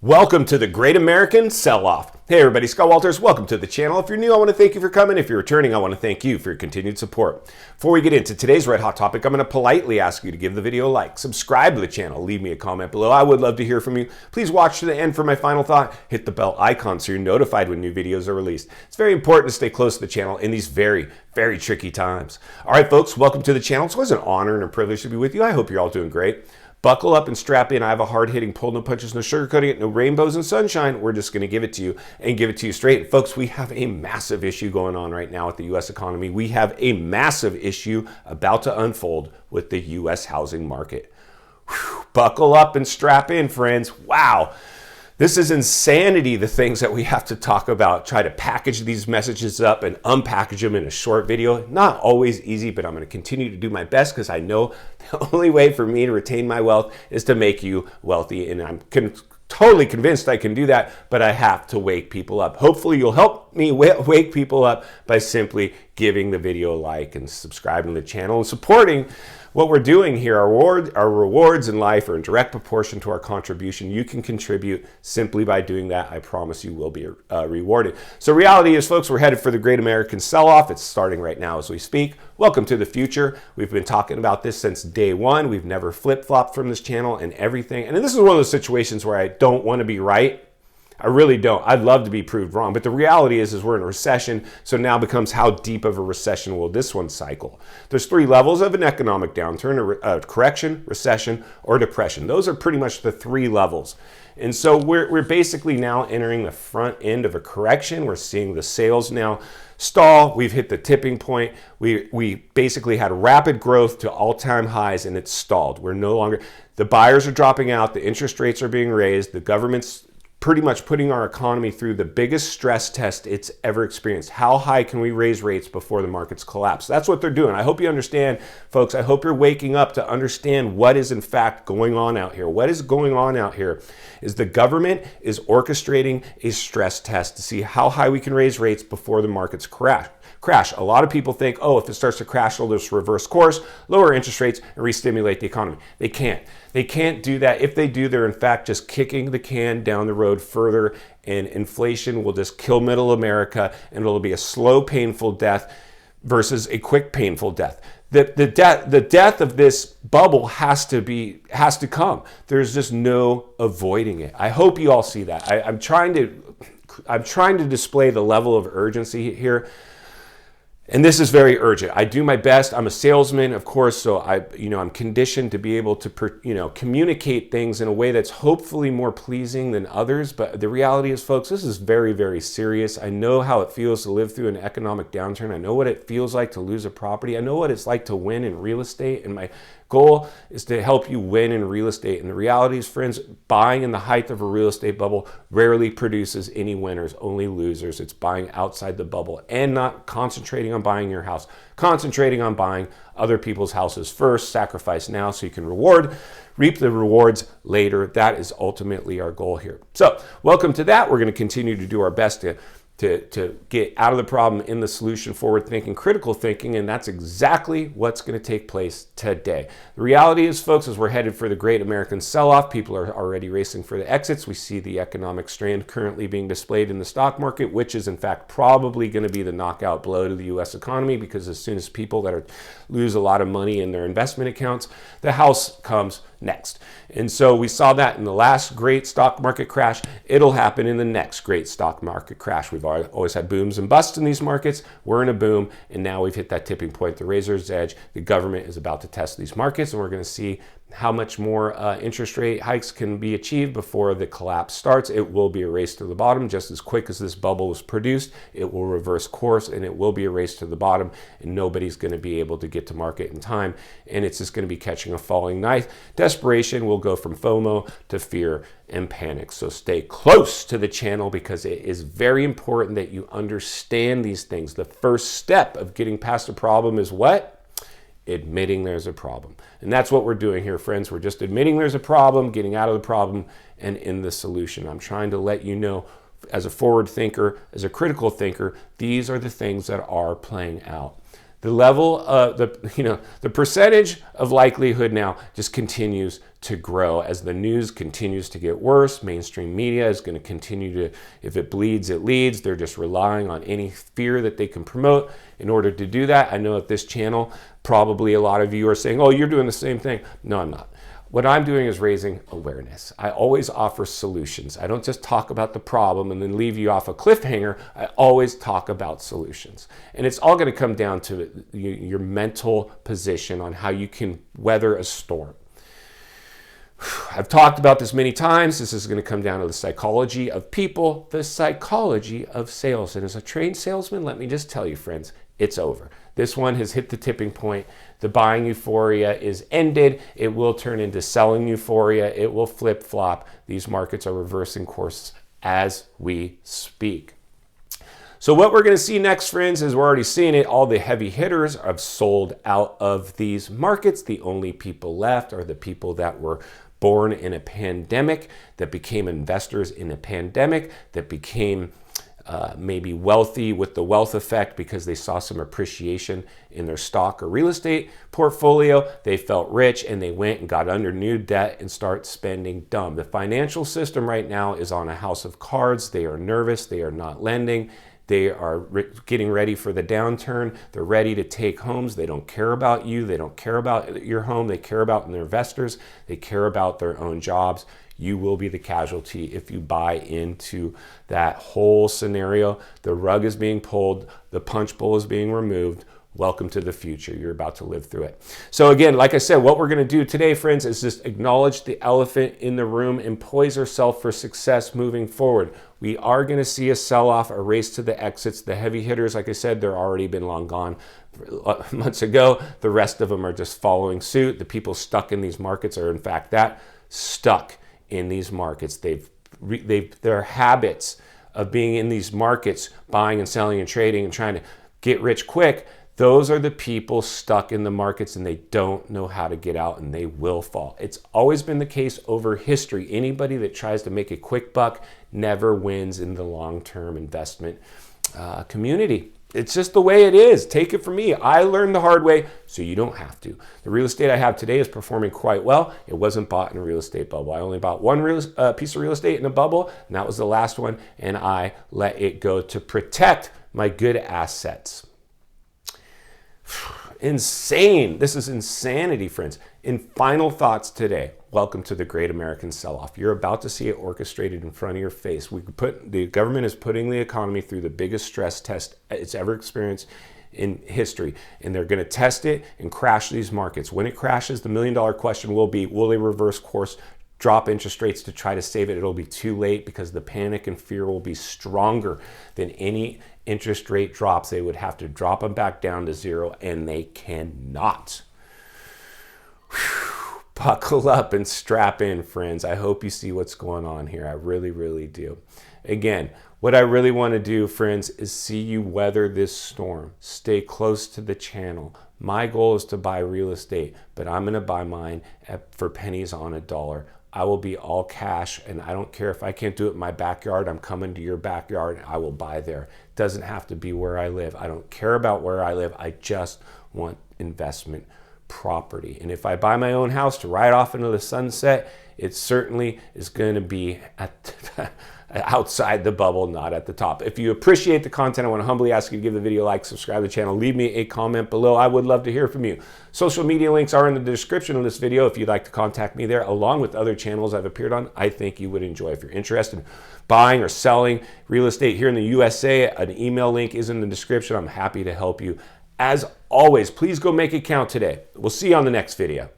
Welcome to the Great American Sell-Off. Hey everybody, Scott Walters, welcome to the channel. If you're new, I want to thank you for coming. If you're returning, I want to thank you for your continued support. Before we get into today's red hot topic, I'm going to politely ask you to give the video a like, subscribe to the channel, leave me a comment below. I would love to hear from you. Please watch to the end for my final thought. Hit the bell icon so you're notified when new videos are released. It's very important to stay close to the channel in these very tricky times. All right, folks, welcome to the channel. It's always an honor and a privilege to be with you. I hope you're all doing great. Buckle up and strap in. I have a hard-hitting pull, no punches, no sugarcoating it, no rainbows and sunshine. We're just going to give it to you and give it to you straight. And folks, we have a massive issue going on right now with the U.S. economy. We have a massive issue about to unfold with the U.S. housing market. Whew, buckle up and strap in, friends. Wow. This is insanity, the things that we have to talk about. Try to package these messages up and unpackage them in a short video. Not always easy, but I'm going to continue to do my best because I know the only way for me to retain my wealth is to make you wealthy. And I'm totally convinced I can do that, but I have to wake people up. Hopefully you'll help me wake people up by simply giving the video a like and subscribing to the channel and supporting what we're doing here. Our rewards in life are in direct proportion to our contribution. You can contribute simply by doing that. I promise you will be rewarded. So reality is, folks, we're headed for the Great American Sell-Off. It's starting right now as we speak. Welcome to the future. We've been talking about this since day one. We've never flip-flopped from this channel and everything. And this is one of those situations where I don't want to be right. I really don't. I'd love to be proved wrong. But the reality is we're in a recession. So now becomes how deep of a recession will this one cycle? There's three levels of an economic downturn: a correction, recession, or depression. Those are pretty much the three levels. And so we're basically now entering the front end of a correction. We're seeing the sales now stall. We've hit the tipping point. We basically had rapid growth to all-time highs and it's stalled. We're no longer, the buyers are dropping out. The interest rates are being raised. The government's pretty much putting our economy through the biggest stress test it's ever experienced. How high can we raise rates before the markets collapse? That's what they're doing. I hope you understand, folks. I hope you're waking up to understand what is in fact going on out here. What is going on out here is the government is orchestrating a stress test to see how high we can raise rates before the markets crash. A lot of people think, oh, if it starts to crash, they'll just reverse course, lower interest rates, and re-stimulate the economy. They can't. They can't do that. If they do, they're in fact just kicking the can down the road further, and inflation will just kill middle America, and it'll be a slow, painful death versus a quick, painful death. The death of this bubble has to come. There's just no avoiding it. I hope you all see that. I'm trying to display the level of urgency here. And this is very urgent. I do my best. I'm a salesman, of course, so I'm conditioned to be able to, communicate things in a way that's hopefully more pleasing than others. But the reality is, folks, this is very serious. I know how it feels to live through an economic downturn. I know what it feels like to lose a property. I know what it's like to win in real estate. And my goal is to help you win in real estate. And the reality is, friends, buying in the height of a real estate bubble rarely produces any winners, only losers. It's buying outside the bubble and not concentrating on buying your house, concentrating on buying other people's houses first. Sacrifice now so you can reap the rewards later. That is ultimately our goal here. So welcome to that. We're going to continue to do our best to get out of the problem, in the solution, forward thinking, critical thinking, and that's exactly what's going to take place today. The reality is, folks, as we're headed for the Great American Sell-Off, people are already racing for the exits. We see the economic strand currently being displayed in the stock market, which is in fact probably going to be the knockout blow to the U.S. economy, because as soon as people lose a lot of money in their investment accounts, the house comes next. And so we saw that in the last great stock market crash. It'll happen in the next great stock market crash. We've always had booms and busts in these markets. We're in a boom, and now we've hit that tipping point, the razor's edge. The government is about to test these markets, and we're going to see how much more interest rate hikes can be achieved before the collapse starts. It will be a race to the bottom. Just as quick as this bubble was produced, it will reverse course, and it will be a race to the bottom, and nobody's going to be able to get to market in time, and it's just going to be catching a falling knife. Desperation will go from FOMO to fear and panic. So stay close to the channel, because it is very important that you understand these things. The first step of getting past a problem is what? Admitting there's a problem. And that's what we're doing here, friends. We're just admitting there's a problem, getting out of the problem, and in the solution. I'm trying to let you know, as a forward thinker, as a critical thinker, these are the things that are playing out. The level of the percentage of likelihood now just continues to grow. As the news continues to get worse, mainstream media is going to continue to, if it bleeds, it leads. They're just relying on any fear that they can promote in order to do that. I know at this channel, probably a lot of you are saying, oh, you're doing the same thing. No, I'm not. What I'm doing is raising awareness. I always offer solutions. I don't just talk about the problem and then leave you off a cliffhanger. I always talk about solutions. And it's all going to come down to your mental position on how you can weather a storm. I've talked about this many times. This is going to come down to the psychology of people, the psychology of sales. And as a trained salesman, let me just tell you, friends, it's over. This one has hit the tipping point. The buying euphoria is ended. It will turn into selling euphoria. It will flip-flop. These markets are reversing course as we speak. So what we're going to see next, friends, is we're already seeing it. All the heavy hitters have sold out of these markets. The only people left are the people that were born in a pandemic, that became investors in a pandemic, that became maybe wealthy with the wealth effect because they saw some appreciation in their stock or real estate portfolio. They felt rich and they went and got under new debt and start spending dumb. The financial system right now is on a house of cards. They are nervous. They are not lending. They are getting ready for the downturn. They're ready to take homes. They don't care about you. They don't care about your home. They care about their investors. They care about their own jobs. You will be the casualty if you buy into that whole scenario. The rug is being pulled. The punch bowl is being removed. Welcome to the future. You're about to live through it. So again, like I said, what we're going to do today, friends, is just acknowledge the elephant in the room and poise ourselves for success moving forward. We are going to see a sell-off, a race to the exits. The heavy hitters, like I said, they're already been long gone months ago. The rest of them are just following suit. The people stuck in these markets are, in fact, stuck in these markets. Their habits of being in these markets, buying and selling and trading and trying to get rich quick, those are the people stuck in the markets and they don't know how to get out and they will fall. It's always been the case over history. Anybody that tries to make a quick buck never wins in the long-term investment community. It's just the way it is. Take it from me. I learned the hard way, so you don't have to. The real estate I have today is performing quite well. It wasn't bought in a real estate bubble. I only bought one piece of real estate in a bubble, and that was the last one, and I let it go to protect my good assets. Insane. This is insanity, friends. In final thoughts today, welcome to the Great American Sell-Off. You're about to see it orchestrated in front of your face. The government is putting the economy through the biggest stress test it's ever experienced in history, and they're going to test it and crash these markets. When it crashes, the million-dollar question will be, will they reverse course, drop interest rates to try to save it? It'll be too late because the panic and fear will be stronger than any interest rate drops. They would have to drop them back down to zero, and they cannot. Whew. Buckle up and strap in, friends. I hope you see what's going on here. I really, really do. Again, what I really want to do, friends, is see you weather this storm. Stay close to the channel. My goal is to buy real estate, but I'm going to buy mine for pennies on a dollar. I will be all cash, and I don't care if I can't do it in my backyard. I'm coming to your backyard. I will buy there. It doesn't have to be where I live. I don't care about where I live. I just want investment property. And if I buy my own house to ride off into the sunset, it certainly is going to be outside the bubble, not at the top. If you appreciate the content, I want to humbly ask you to give the video a like, subscribe to the channel, leave me a comment below. I would love to hear from you. Social media links are in the description of this video if you'd like to contact me there, along with other channels I've appeared on. I think you would enjoy. If you're interested in buying or selling real estate here in the USA, an email link is in the description. I'm happy to help you. As always, please go make it count today. We'll see you on the next video.